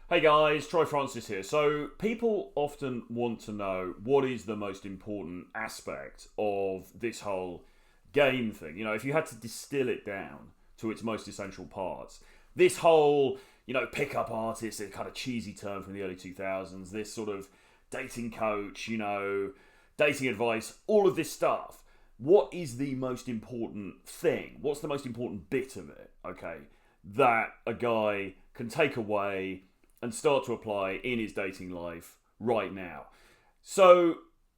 Hey guys, Troy Francis here. So, people often want to know what is the most important aspect of this whole game thing. If you had to distill it down to its most essential parts, this whole, pickup artist, a kind of cheesy term from the early 2000s, this sort of dating coach, dating advice, all of this stuff. What is the most important thing? What's the most important bit of it, okay, that a guy can take away and start to apply in his dating life right now? So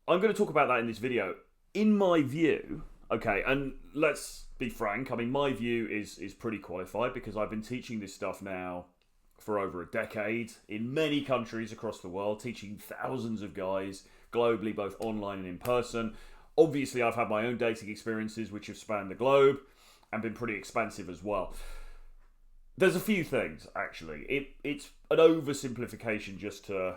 I'm going to talk about that in this video. In my view, okay, and let's be frank, my view is pretty qualified because I've been teaching this stuff now for over a decade in many countries across the world, teaching thousands of guys globally, both online and in person. Obviously, I've had my own dating experiences which have spanned the globe and been pretty expansive as well. There's a few things, actually. It's an oversimplification just to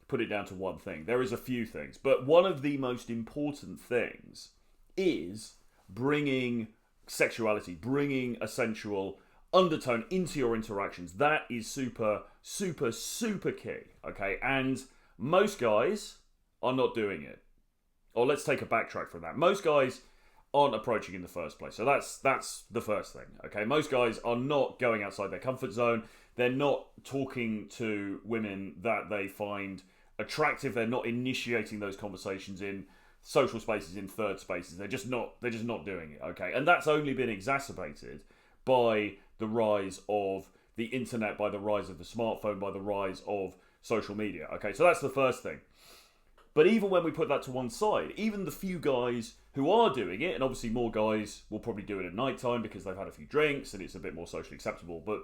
put it down to one thing. There is a few things. But one of the most important things is bringing sexuality, bringing a sensual undertone into your interactions. That is super, super, super key, okay? And most guys are not doing it. Or let's take a backtrack from that. Most guys aren't approaching in the first place. So that's the first thing, okay? Most guys are not going outside their comfort zone. They're not talking to women that they find attractive. They're not initiating those conversations in social spaces, in third spaces. They're just not doing it, okay? And that's only been exacerbated by the rise of the internet, by the rise of the smartphone, by the rise of social media, okay? So that's the first thing. But even when we put that to one side, even the few guys who are doing it, and obviously more guys will probably do it at night time because they've had a few drinks and it's a bit more socially acceptable, but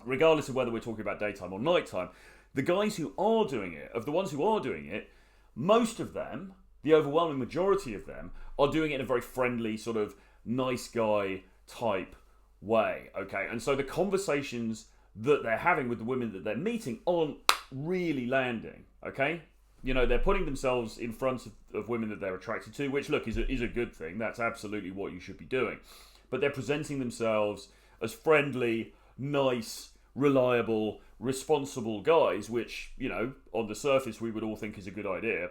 regardless of whether we're talking about daytime or nighttime, the guys who are doing it, of the ones who are doing it, most of them, the overwhelming majority of them, are doing it in a very friendly, sort of nice guy type way, okay? And so the conversations that they're having with the women that they're meeting aren't really landing, okay? They're putting themselves in front of women that they're attracted to, which, look, is a good thing. That's absolutely what you should be doing. But they're presenting themselves as friendly, nice, reliable, responsible guys, which, on the surface we would all think is a good idea.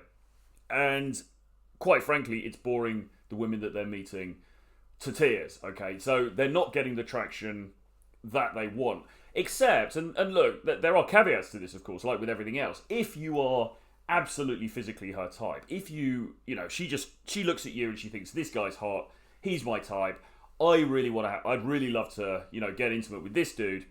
And quite frankly, it's boring the women that they're meeting to tears, okay? So they're not getting the traction that they want. Except, and look, there are caveats to this, of course, like with everything else. If you are absolutely physically her type, if she looks at you and she thinks, this guy's hot, he's my type, I'd really love to, get intimate with this dude,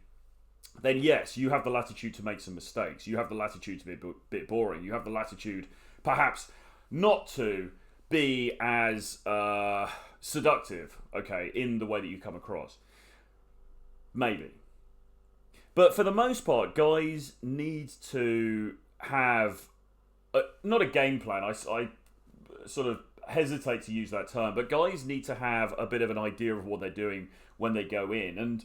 then yes, you have the latitude to make some mistakes. You have the latitude to be a bit boring. You have the latitude, perhaps, not to be as seductive, okay, in the way that you come across. Maybe. But for the most part, guys need to have not a game plan. I sort of hesitate to use that term, but guys need to have a bit of an idea of what they're doing when they go in. And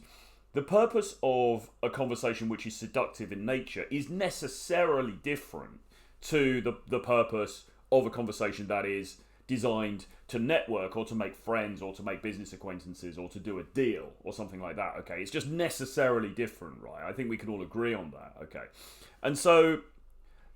the purpose of a conversation which is seductive in nature is necessarily different to the purpose of a conversation that is designed to network or to make friends or to make business acquaintances or to do a deal or something like that, okay? It's just necessarily different, right? I think we can all agree on that, okay? And so,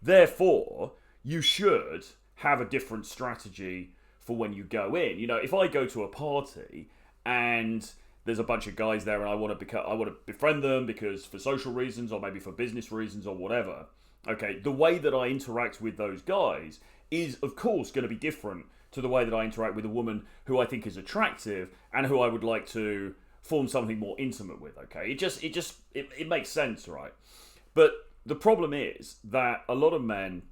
therefore, you should have a different strategy for when you go in. If I go to a party and there's a bunch of guys there and I want to befriend them because for social reasons or maybe for business reasons or whatever, okay, the way that I interact with those guys is, of course, going to be different to the way that I interact with a woman who I think is attractive and who I would like to form something more intimate with, okay? It makes sense, right? But the problem is that a lot of men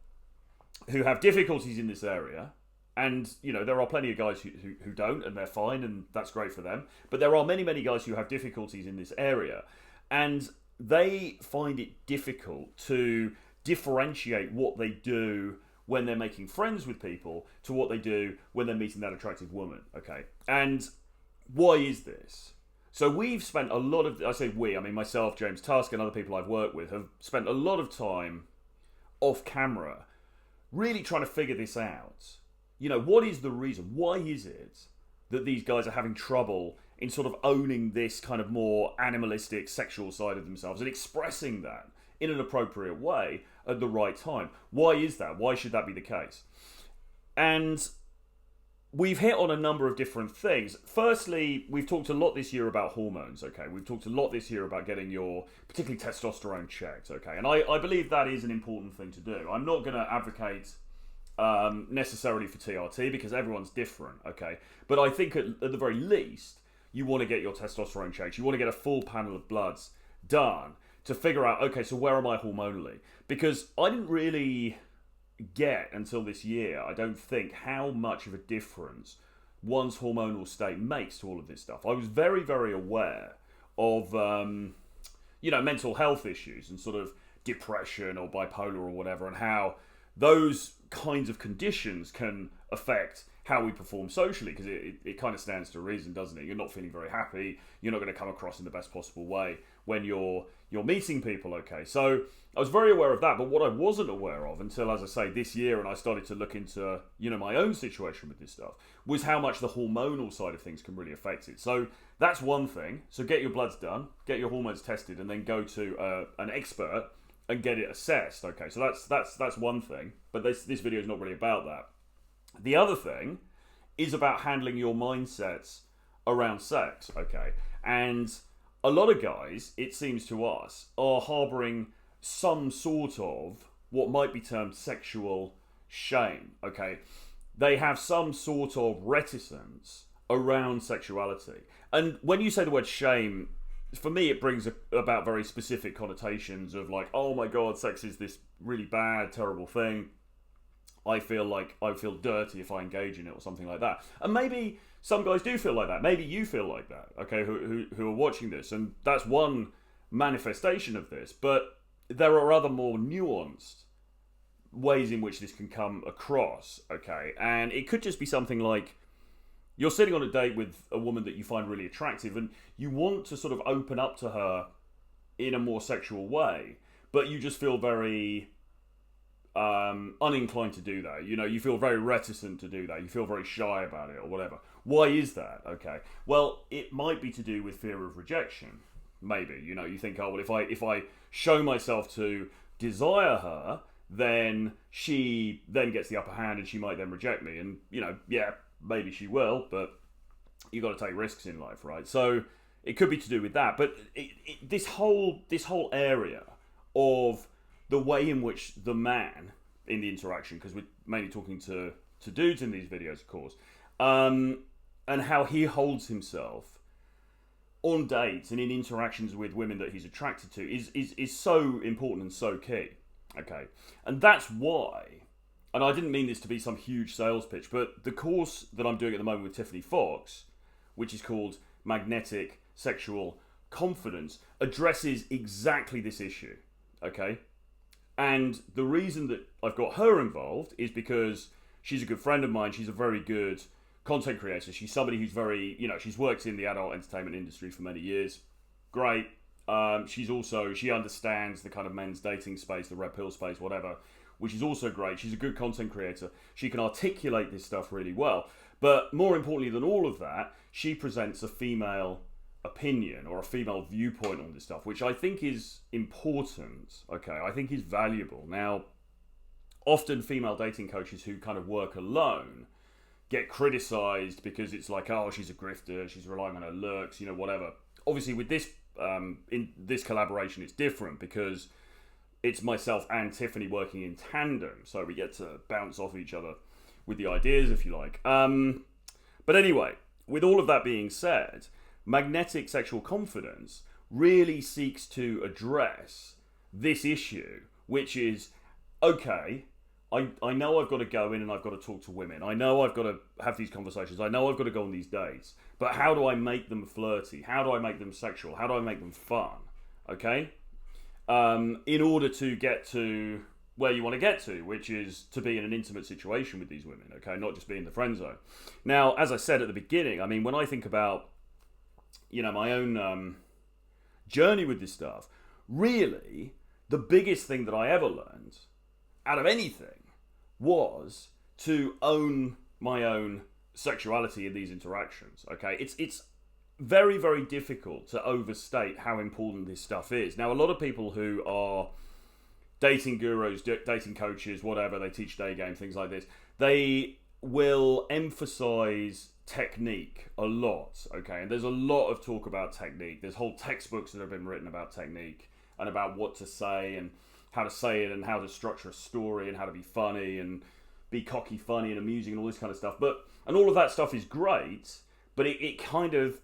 who have difficulties in this area, and, there are plenty of guys who don't, and they're fine, and that's great for them, but there are many, many guys who have difficulties in this area, and they find it difficult to differentiate what they do when they're making friends with people to what they do when they're meeting that attractive woman, okay? And why is this? So we've spent a lot of, I say we, myself, James Tusk, and other people I've worked with have spent a lot of time off camera really trying to figure this out. What is the reason? Why is it that these guys are having trouble in sort of owning this kind of more animalistic sexual side of themselves and expressing that in an appropriate way at the right time. Why is that? Why should that be the case? And we've hit on a number of different things. Firstly, we've talked a lot this year about hormones, okay? We've talked a lot this year about getting your, particularly testosterone, checked, okay? And I believe that is an important thing to do. I'm not going to advocate necessarily for TRT because everyone's different, okay? But I think at the very least, you want to get your testosterone checked. You want to get a full panel of bloods done to figure out, okay, so where am I hormonally? Because I didn't really get until this year, I don't think, how much of a difference one's hormonal state makes to all of this stuff. I was very, very aware of, mental health issues and sort of depression or bipolar or whatever, and how those kinds of conditions can affect how we perform socially, because it kind of stands to reason, doesn't it? You're not feeling very happy. You're not going to come across in the best possible way when you're meeting people, okay? So I was very aware of that, but what I wasn't aware of until, as I say, this year, and I started to look into, my own situation with this stuff, was how much the hormonal side of things can really affect it. So that's one thing. So get your bloods done, get your hormones tested, and then go to an expert and get it assessed, okay? So that's one thing, but this video is not really about that. The other thing is about handling your mindsets around sex, okay? And a lot of guys, it seems to us, are harbouring some sort of what might be termed sexual shame, okay? They have some sort of reticence around sexuality. And when you say the word shame, for me it brings about very specific connotations of like, oh my god, sex is this really bad, terrible thing. I feel dirty if I engage in it or something like that. And maybe some guys do feel like that. Maybe you feel like that, okay, who are watching this. And that's one manifestation of this. But there are other more nuanced ways in which this can come across, okay? And it could just be something like you're sitting on a date with a woman that you find really attractive and you want to sort of open up to her in a more sexual way, but you just feel very uninclined to do that. You feel very reticent to do that. You feel very shy about it or whatever. Why is that? Okay. Well, it might be to do with fear of rejection. Maybe, you think, oh, well, if I show myself to desire her, then she then gets the upper hand and she might then reject me. And, yeah, maybe she will, but you got to take risks in life, right? So it could be to do with that. But this whole area of the way in which the man in the interaction, because we're mainly talking to dudes in these videos, of course, and how he holds himself on dates and in interactions with women that he's attracted to is so important and so key, okay? And that's why, and I didn't mean this to be some huge sales pitch, but the course that I'm doing at the moment with Tiffany Fox, which is called Magnetic Sexual Confidence, addresses exactly this issue, okay? And the reason that I've got her involved is because she's a good friend of mine. She's a very good content creator. She's somebody who's very, she's worked in the adult entertainment industry for many years. Great. She understands the kind of men's dating space, the red pill space, whatever, which is also great. She's a good content creator. She can articulate this stuff really well. But more importantly than all of that, she presents a female opinion or a female viewpoint on this stuff, which I think is important, okay? I think is valuable. Now, often female dating coaches who kind of work alone get criticised because it's like, oh, she's a grifter, she's relying on her looks, whatever. Obviously, with this, in this collaboration, it's different because it's myself and Tiffany working in tandem, so we get to bounce off each other with the ideas, if you like. But anyway, with all of that being said, Magnetic Sexual Confidence really seeks to address this issue, which is, okay, I know I've got to go in and I've got to talk to women. I know I've got to have these conversations. I know I've got to go on these dates. But how do I make them flirty? How do I make them sexual? How do I make them fun? Okay? In order to get to where you want to get to, which is to be in an intimate situation with these women, okay? Not just be in the friend zone. Now, as I said at the beginning, I mean, when I think about my own journey with this stuff, really, the biggest thing that I ever learned out of anything was to own my own sexuality in these interactions, okay? It's very, very difficult to overstate how important this stuff is. Now, a lot of people who are dating gurus, dating coaches, whatever, they teach day game, things like this. They will emphasize technique a lot, okay? And there's a lot of talk about technique. There's whole textbooks that have been written about technique and about what to say and how to say it and how to structure a story and how to be funny and be cocky, funny and amusing and all this kind of stuff. And all of that stuff is great, but it kind of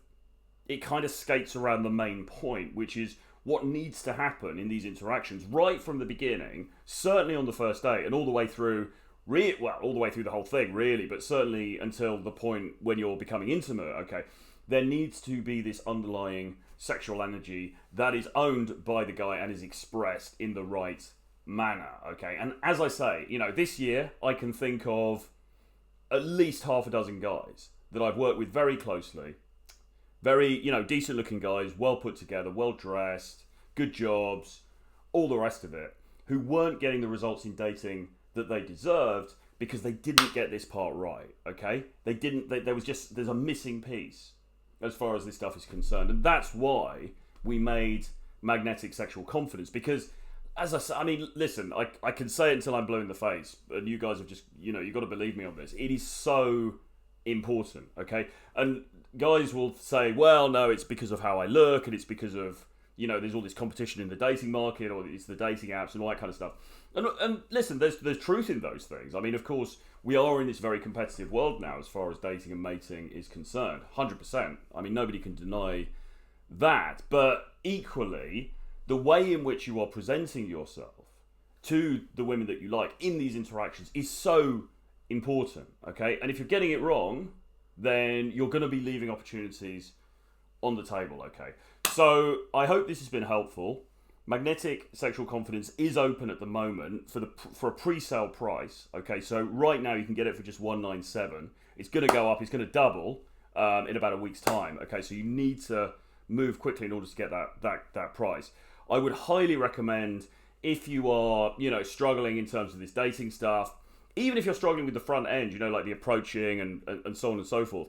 skates around the main point, which is what needs to happen in these interactions right from the beginning, certainly on the first date and all the way through, all the way through the whole thing, really, but certainly until the point when you're becoming intimate, okay? There needs to be this underlying sexual energy that is owned by the guy and is expressed in the right manner, okay? And as I say, this year I can think of at least half a dozen guys that I've worked with very closely. Very, decent looking guys, well put together, well dressed, good jobs, all the rest of it, who weren't getting the results in dating that they deserved because they didn't get this part right, okay? There's a missing piece as far as this stuff is concerned. And that's why we made magnetic sexual confidence, because as I say, listen, I can say it until I'm blue in the face, and you guys have just, you've got to believe me on this. It is so important, okay? And guys will say, well, no, it's because of how I look, and it's because of, there's all this competition in the dating market, or it's the dating apps and all that kind of stuff. And listen, there's truth in those things. Of course, we are in this very competitive world now as far as dating and mating is concerned, 100%. Nobody can deny that. But equally, the way in which you are presenting yourself to the women that you like in these interactions is so important, okay? And if you're getting it wrong, then you're going to be leaving opportunities on the table, okay? So I hope this has been helpful. Magnetic Sexual Confidence is open at the moment for a pre-sale price, okay? So right now you can get it for just $197. It's going to go up, it's going to double in about a week's time, okay? So you need to move quickly in order to get that price. I would highly recommend, if you are, struggling in terms of this dating stuff, even if you're struggling with the front end, like the approaching and so on and so forth,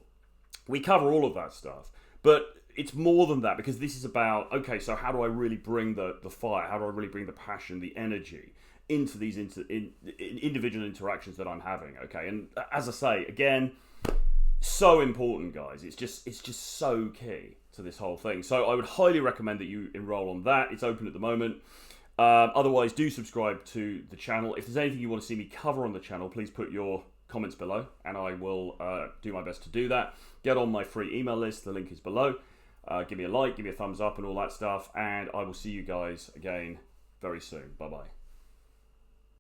we cover all of that stuff. But it's more than that, because this is about, okay, so how do I really bring the fire? How do I really bring the passion, the energy into these individual interactions that I'm having, okay? And as I say, again, so important, guys. It's just so key to this whole thing. So I would highly recommend that you enroll on that. It's open at the moment. Otherwise, do subscribe to the channel. If there's anything you want to see me cover on the channel, please put your comments below, and I will do my best to do that. Get on my free email list. The link is below. Give me a like, give me a thumbs up and all that stuff, and I will see you guys again very soon. Bye-bye.